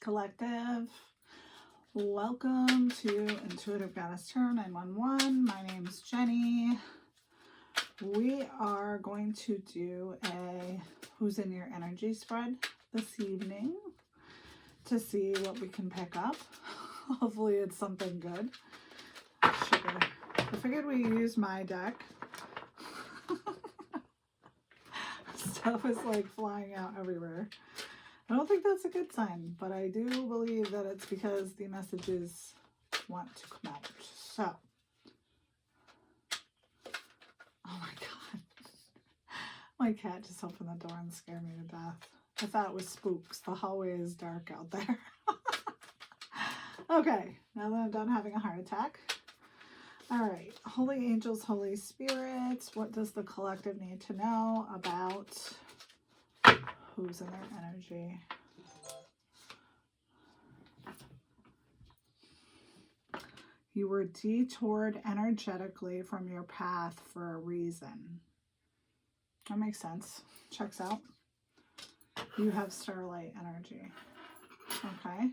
Collective. Welcome to Intuitive Goddess Tarot 911. My name's Jenny. We are going to do a Who's in Your Energy spread this evening to see what we can pick up. Hopefully it's something good. Sugar. I figured we use my deck. Stuff is like flying out everywhere. I don't think that's a good sign, but I do believe that it's because the messages want to come out. So, oh my God. My cat just opened the door and scared me to death. I thought it was spooks. The hallway is dark out there. Okay, now that I'm done having a heart attack. All right, Holy Angels, Holy Spirits, what does the collective need to know about who's in their energy? You were detoured energetically from your path for a reason. That makes sense. Checks out. You have starlight energy. Okay.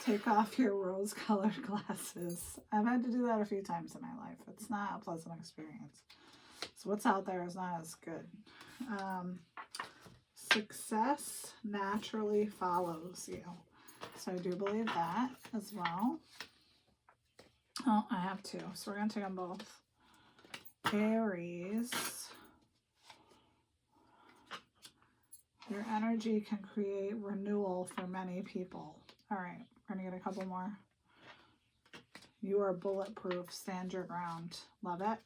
Take off your rose-colored glasses. I've had to do that a few times in my life. It's not a pleasant experience. So what's out there is not as good. Success naturally follows you. So I do believe that as well. Oh, I have two. So we're going to take them both. Aries. Your energy can create renewal for many people. All right. We're going to get a couple more. You are bulletproof. Stand your ground. Love it.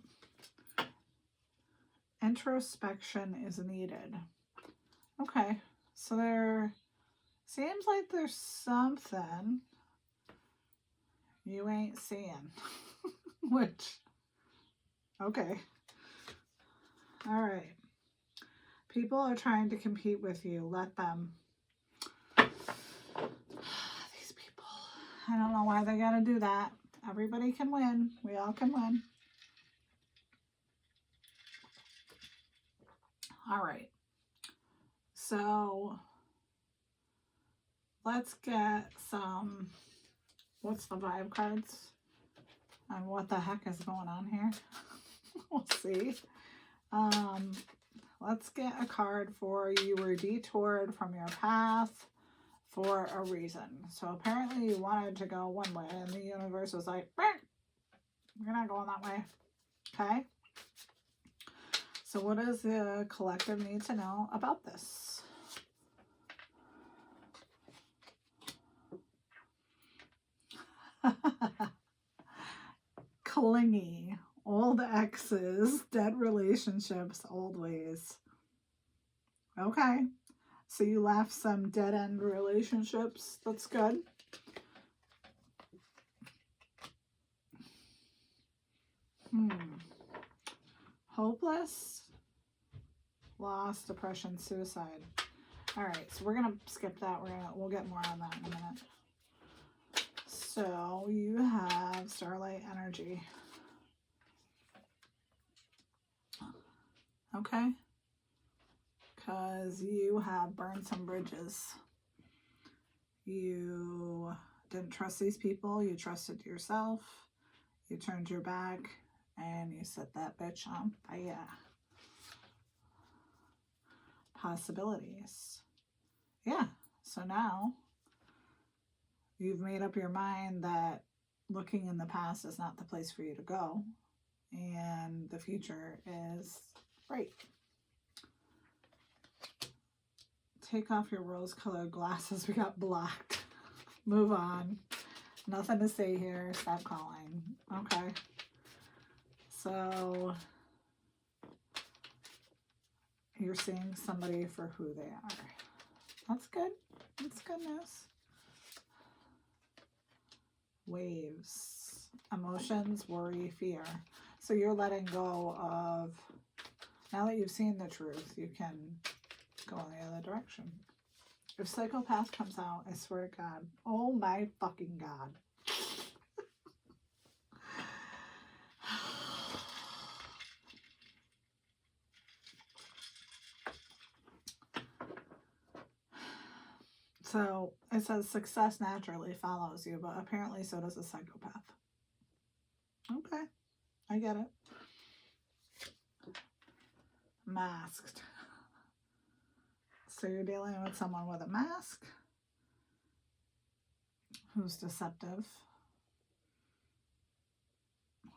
Introspection is needed. Okay. So there seems like there's something you ain't seeing. Which, okay. All right. People are trying to compete with you. Let them. I don't know why they gotta do that. Everybody can win. We all can win. All right. So let's get some, what's the vibe cards and what the heck is going on here? We'll see. Let's get a card for you were detoured from your path for a reason. So apparently you wanted to go one way and the universe was like, you're not going that way. Okay. So what does the collective need to know about this? Clingy. Old exes, dead relationships, old ways. Okay. So you left some dead-end relationships. That's good. Hopeless, loss, depression, suicide. All right, so we're gonna skip that. We'll get more on that in a minute. So you have starlight energy. Okay. Because you have burned some bridges. You didn't trust these people. You trusted yourself. You turned your back and you set that bitch on fire. Possibilities. Yeah. So now you've made up your mind that looking in the past is not the place for you to go. And the future is bright. Take off your rose-colored glasses. We got blocked. Move on. Nothing to say here. Stop calling. Okay. So you're seeing somebody for who they are. That's good. That's good news. Waves. Emotions, worry, fear. So you're letting go of, now that you've seen the truth, you can go in the other direction. If psychopath comes out, I swear to God, oh my fucking God. So it says success naturally follows you, but apparently so does a psychopath. Okay, I get it. Masked. So you're dealing with someone with a mask who's deceptive,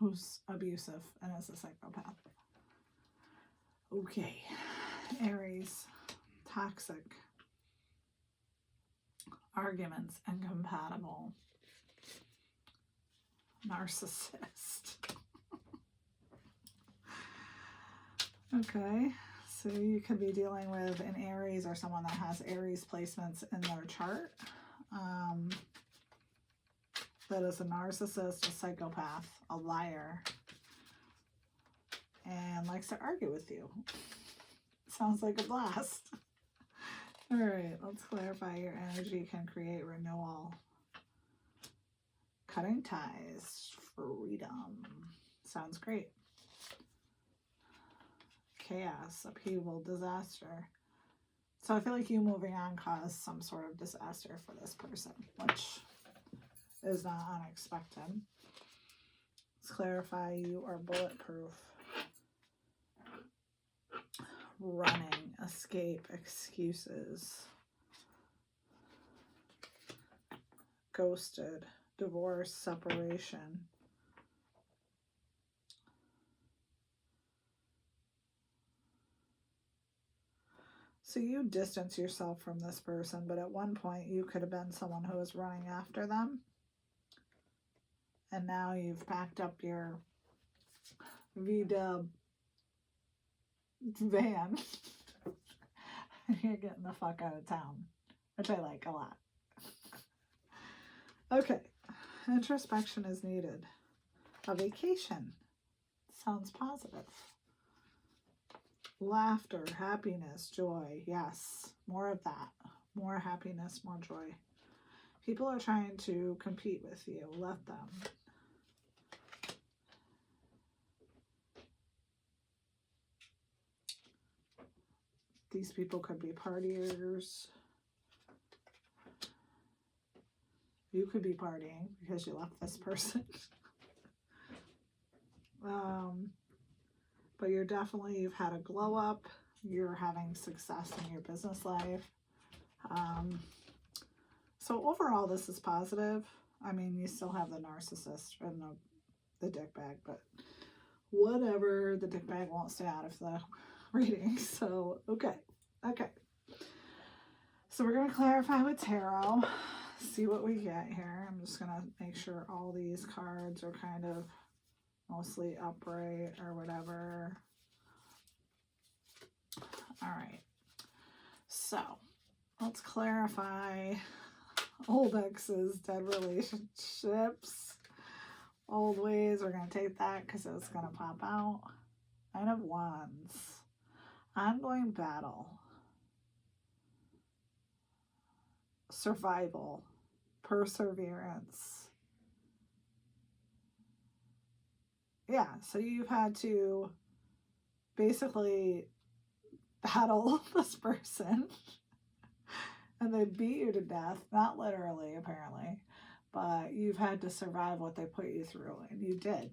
who's abusive, and is a psychopath. Okay, Aries, toxic, arguments, incompatible, narcissist. Okay, so you could be dealing with an Aries or someone that has Aries placements in their chart. That is a narcissist, a psychopath, a liar, and likes to argue with you. Sounds like a blast. All right, let's clarify. Your energy can create renewal, cutting ties, freedom. Sounds great. Chaos, upheaval, disaster. So I feel like you moving on caused some sort of disaster for this person, which is not unexpected. Let's clarify. You are bulletproof. Running, escape, excuses, ghosted, divorce, separation. So you distance yourself from this person, but at one point you could have been someone who was running after them. And now you've packed up your VW van. You're getting the fuck out of town, which I like a lot. Okay, introspection is needed. A vacation sounds positive. Laughter, happiness, joy. Yes, more of that. More happiness, more joy. People are trying to compete with you. Let them. These people could be partiers. You could be partying because you left this person. But you've had a glow up. You're having success in your business life. So overall, this is positive. I mean, you still have the narcissist and the dickbag, but whatever. The dickbag won't stay out of the reading. So, okay. So we're going to clarify with tarot. See what we get here. I'm just going to make sure all these cards are kind of mostly upright or whatever. All right. So let's clarify old exes, dead relationships, old ways. We're going to take that because it's going to pop out. Nine of Wands. Ongoing battle. Survival. Perseverance. Yeah, so you've had to basically battle this person and they beat you to death, not literally apparently, but you've had to survive what they put you through, and you did.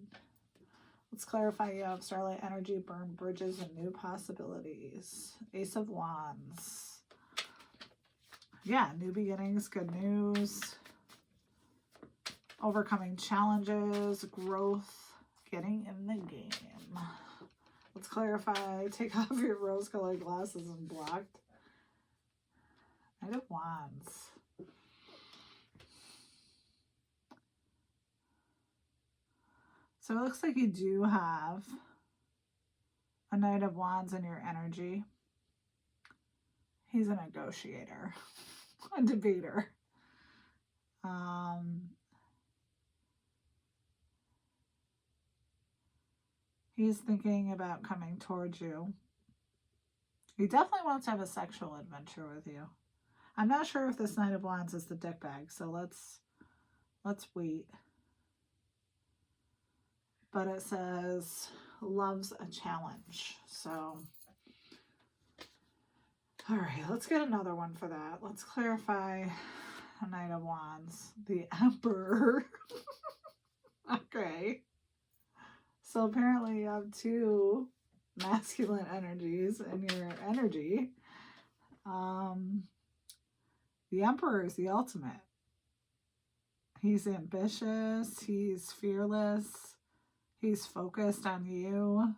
Let's clarify. You have starlight energy, burn bridges, and new possibilities. Ace of Wands. Yeah, new beginnings, good news, overcoming challenges, growth, getting in the game. Let's clarify. Take off your rose-colored glasses and blocked. Knight of Wands. So it looks like you do have a Knight of Wands in your energy. He's a negotiator, a debater. He's thinking about coming towards you. He definitely wants to have a sexual adventure with you. I'm not sure if this Knight of Wands is the dickbag, so let's wait. But it says loves a challenge. So All right, let's get another one for that. Let's clarify a Knight of Wands. The Emperor. Okay. So apparently you have two masculine energies in your energy. The Emperor is the ultimate. He's ambitious. He's fearless. He's focused on you.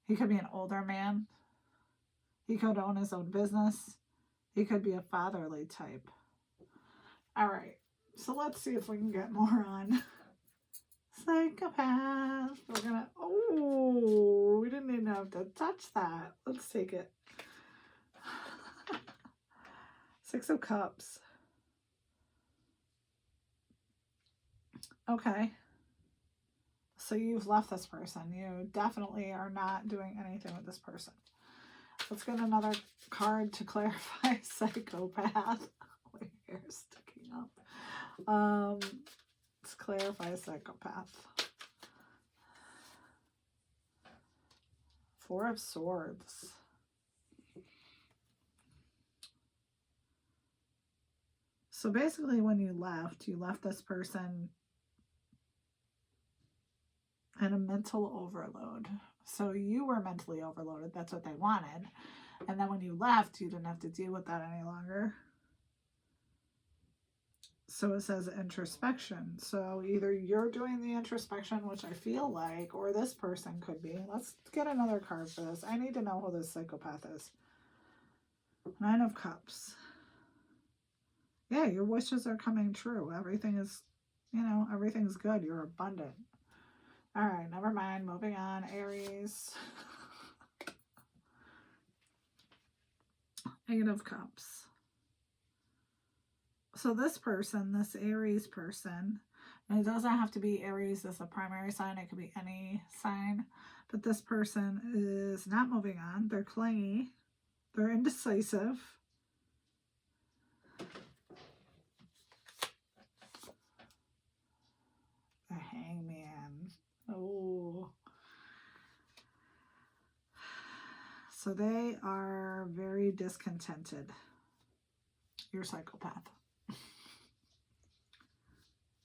He could be an older man. He could own his own business. He could be a fatherly type. All right. So let's see if we can get more on psychopath. We're going to... Oh, we didn't even have to touch that. Let's take it. Six of Cups. Okay. So you've left this person. You definitely are not doing anything with this person. Let's get another card to clarify psychopath. My hair's sticking up. Let's clarify psychopath. Four of Swords. So basically when you left this person in a mental overload. So you were mentally overloaded. That's what they wanted. And then when you left, you didn't have to deal with that any longer. So it says introspection. So either you're doing the introspection, which I feel like, or this person could be. Let's get another card for this. I need to know who this psychopath is. Nine of Cups. Yeah, your wishes are coming true. Everything is, everything's good. You're abundant. All right, never mind. Moving on. Aries. Eight of Cups. So this person, this Aries person, and it doesn't have to be Aries as a primary sign. It could be any sign. But this person is not moving on. They're clingy. They're indecisive. The Hangman. Oh. So they are very discontented. You're a psychopath.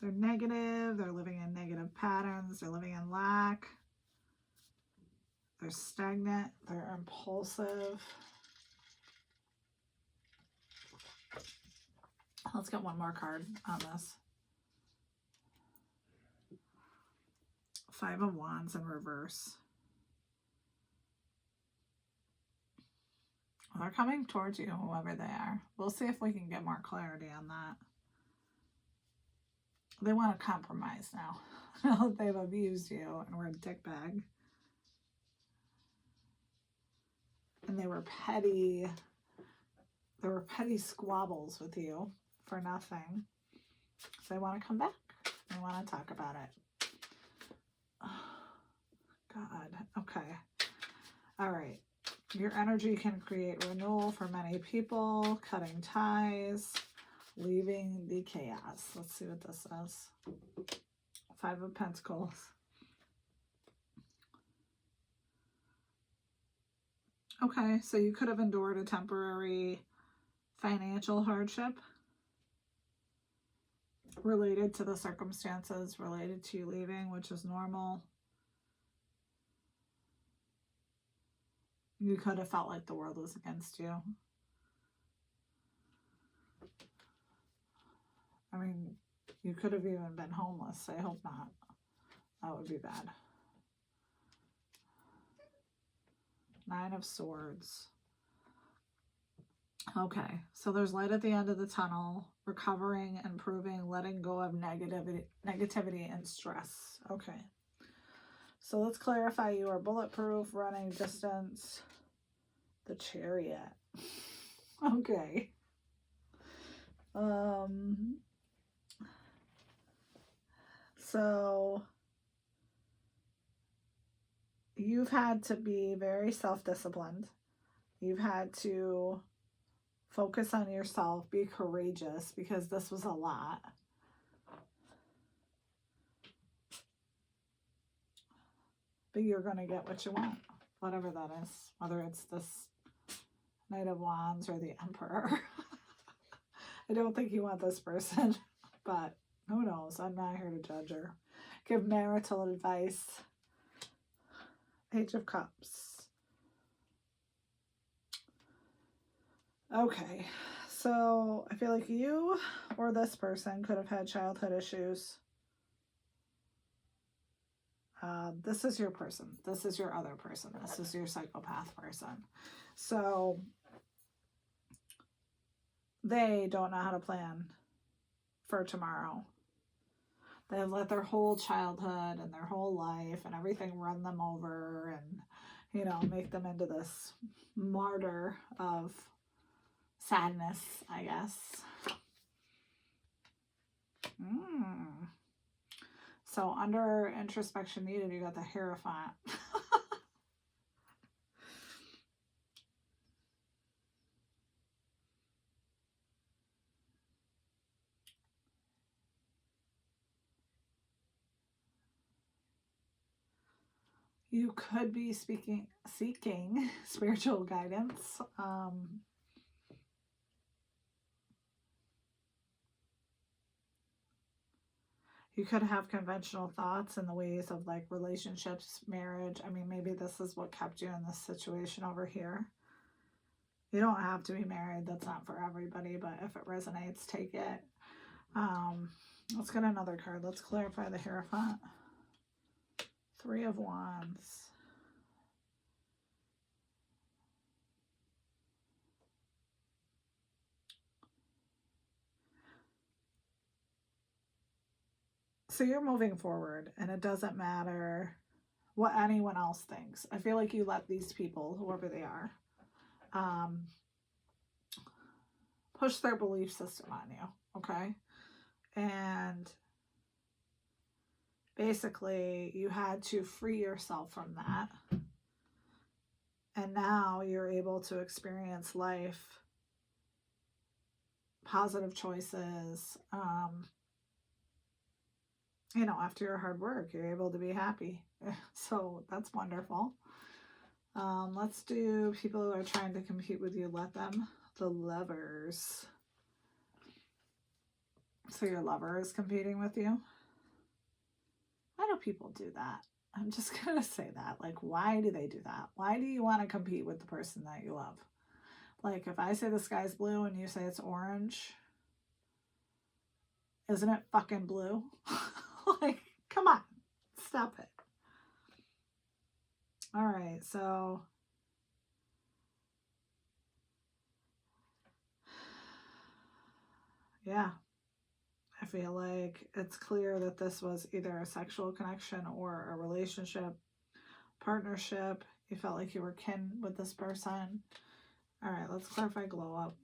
They're negative. They're living in negative patterns. They're living in lack. They're stagnant. They're impulsive. Let's get one more card on this. Five of Wands in reverse. They're coming towards you, whoever they are. We'll see if we can get more clarity on that. They want to compromise now. They've abused you and were a dickbag. And they were petty. There were petty squabbles with you for nothing. So they want to come back. They want to talk about it. Oh, God. Okay. All right. Your energy can create renewal for many people, cutting ties, leaving the chaos. Let's see what this says. Five of Pentacles. Okay, so you could have endured a temporary financial hardship related to the circumstances related to you leaving, which is normal. You could have felt like the world was against you. I mean, you could have even been homeless. I hope not. That would be bad. Nine of Swords. Okay, so there's light at the end of the tunnel. Recovering, improving, letting go of negativity and stress. Okay. So let's clarify. You are bulletproof, running distance, the Chariot. Okay. So you've had to be very self-disciplined. You've had to focus on yourself, be courageous, because this was a lot. But you're going to get what you want, whatever that is. Whether it's this Knight of Wands or the Emperor. I don't think you want this person, but who knows? I'm not here to judge her. Give marital advice. Page of Cups. Okay, so I feel like you or this person could have had childhood issues. This is your person. This is your other person. This is your psychopath person. So they don't know how to plan for tomorrow. They've let their whole childhood and their whole life and everything run them over and, you know, make them into this martyr of sadness, I guess. So under introspection needed, you got the Hierophant. You could be seeking spiritual guidance. You could have conventional thoughts in the ways of like relationships, marriage. I mean, maybe this is what kept you in this situation over here. You don't have to be married. That's not for everybody, but if it resonates, take it. Let's get another card. Let's clarify the Hierophant. 3 of Wands. So you're moving forward, and it doesn't matter what anyone else thinks. I feel like you let these people, whoever they are, push their belief system on you, okay? And basically, you had to free yourself from that. And now you're able to experience life, positive choices. You know, after your hard work, you're able to be happy. So that's wonderful. Let's do people who are trying to compete with you. Let them. The Lovers. So your lover is competing with you. Why do people do that? I'm just going to say that. Like, why do they do that? Why do you want to compete with the person that you love? Like, if I say the sky's blue and you say it's orange, isn't it fucking blue? Like, come on. Stop it. All right, so yeah, I feel like it's clear that this was either a sexual connection or a relationship, partnership. You felt like you were kin with this person. All right, let's clarify glow up.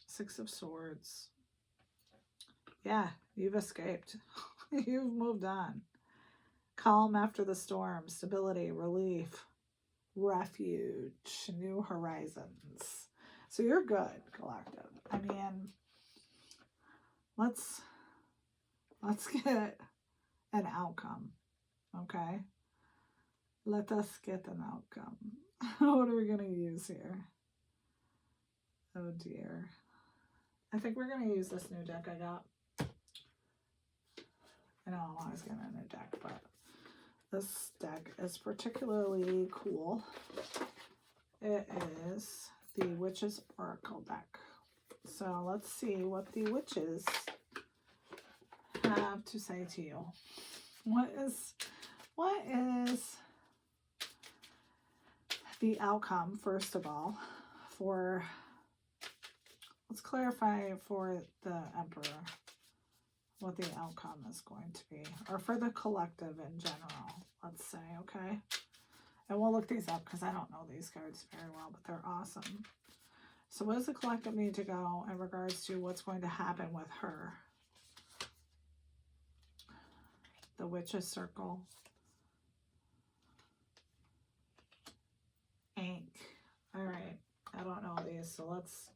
6 of Swords. Yeah, you've escaped. You've moved on. Calm after the storm, stability, relief, refuge, new horizons. So you're good, collective. I mean, let's get an outcome, okay? Let us get an outcome. What are we going to use here? Oh, dear. I think we're going to use this new deck I got. I know I'm always getting a new deck, but this deck is particularly cool. It is the Witch's Oracle deck. So let's see what the witches have to say to you. What is the outcome, first of all, for, let's clarify for the Emperor what the outcome is going to be, or for the collective in general, let's say, okay? And we'll look these up because I don't know these cards very well, but they're awesome. So what does the collective need to go in regards to what's going to happen with her? The Witch's Circle. Ink. All right. I don't know these, so let's...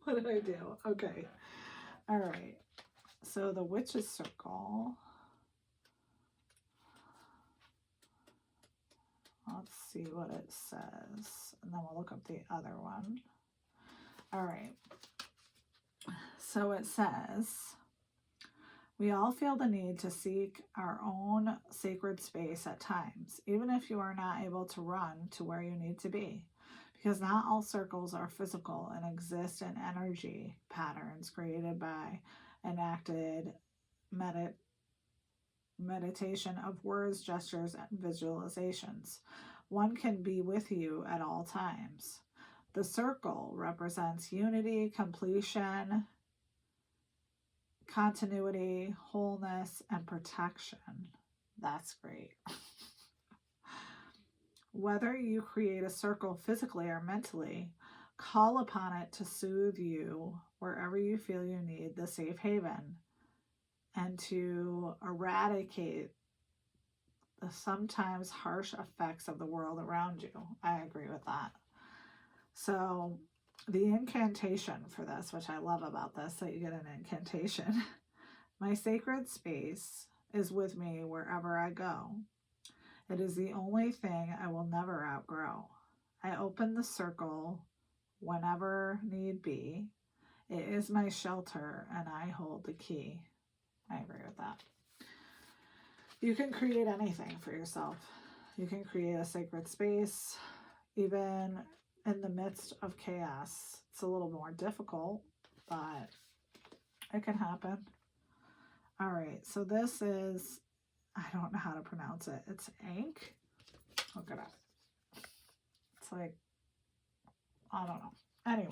What did I do? Okay. All right. So the Witch's Circle. Let's see what it says. And then we'll look up the other one. All right. So it says, we all feel the need to seek our own sacred space at times, even if you are not able to run to where you need to be. Because not all circles are physical and exist in energy patterns created by enacted meditation of words, gestures, and visualizations. One can be with you at all times. The circle represents unity, completion, continuity, wholeness, and protection. That's great. Whether you create a circle physically or mentally, call upon it to soothe you wherever you feel you need the safe haven and to eradicate the sometimes harsh effects of the world around you. I agree with that. So the incantation for this, which I love about this, that you get an incantation. My sacred space is with me wherever I go. It is the only thing I will never outgrow. I open the circle whenever need be. It is my shelter and I hold the key. I agree with that. You can create anything for yourself. You can create a sacred space, even in the midst of chaos. It's a little more difficult, but it can happen. All right, so this is, I don't know how to pronounce it. It's Ankh. Look it up. It's like, I don't know. Anyway.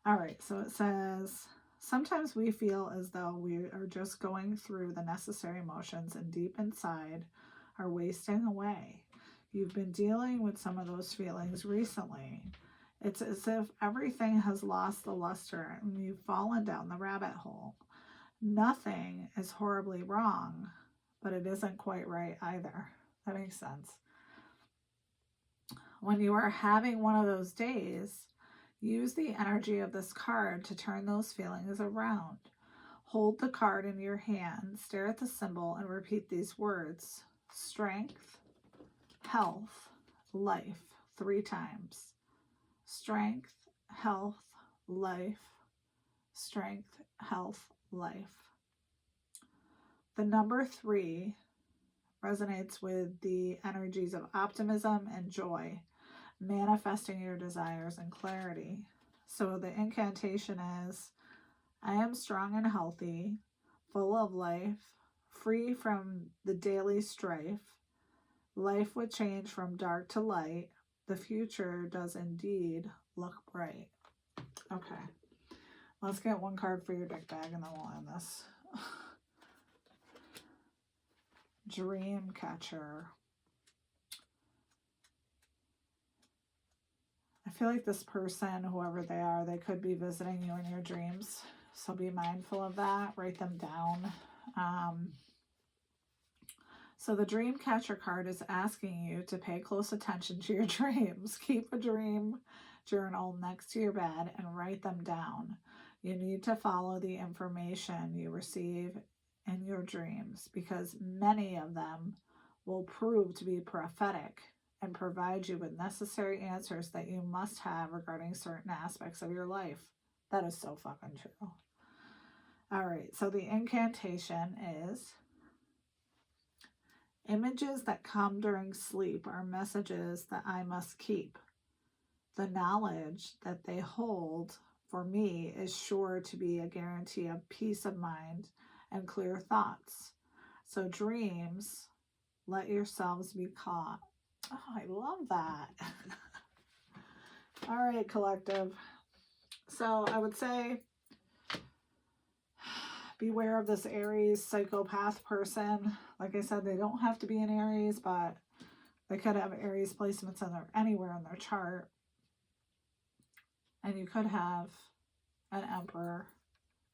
All right, so it says, sometimes we feel as though we are just going through the necessary motions and deep inside are wasting away. You've been dealing with some of those feelings recently. It's as if everything has lost the luster and you've fallen down the rabbit hole. Nothing is horribly wrong, but it isn't quite right either. That makes sense. When you are having one of those days, use the energy of this card to turn those feelings around. Hold the card in your hand, stare at the symbol, and repeat these words: strength, health, life, 3 times. Strength, health, life, strength, health, life. The number 3 resonates with the energies of optimism and joy, manifesting your desires and clarity. So the incantation is, I am strong and healthy, full of life, free from the daily strife. Life would change from dark to light. The future does indeed look bright. Okay. Let's get one card for your deck bag and then we'll end this. Dream Catcher. I feel like this person, whoever they are, they could be visiting you in your dreams. So be mindful of that. Write them down. So the Dream Catcher card is asking you to pay close attention to your dreams. Keep a dream journal next to your bed and write them down. You need to follow the information you receive in your dreams because many of them will prove to be prophetic and provide you with necessary answers that you must have regarding certain aspects of your life. That is so fucking true. All right, so the incantation is, images that come during sleep are messages that I must keep. The knowledge that they hold for me is sure to be a guarantee of peace of mind and clear thoughts. So dreams, let yourselves be caught. Oh, I love that. All right, collective. So I would say beware of this Aries psychopath person. Like I said, they don't have to be an Aries, but they could have Aries placements anywhere in their chart. And you could have an Emperor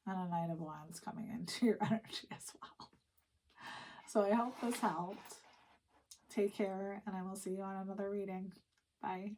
and a Knight of Wands coming into your energy as well. So I hope this helped. Take care, and I will see you on another reading. Bye.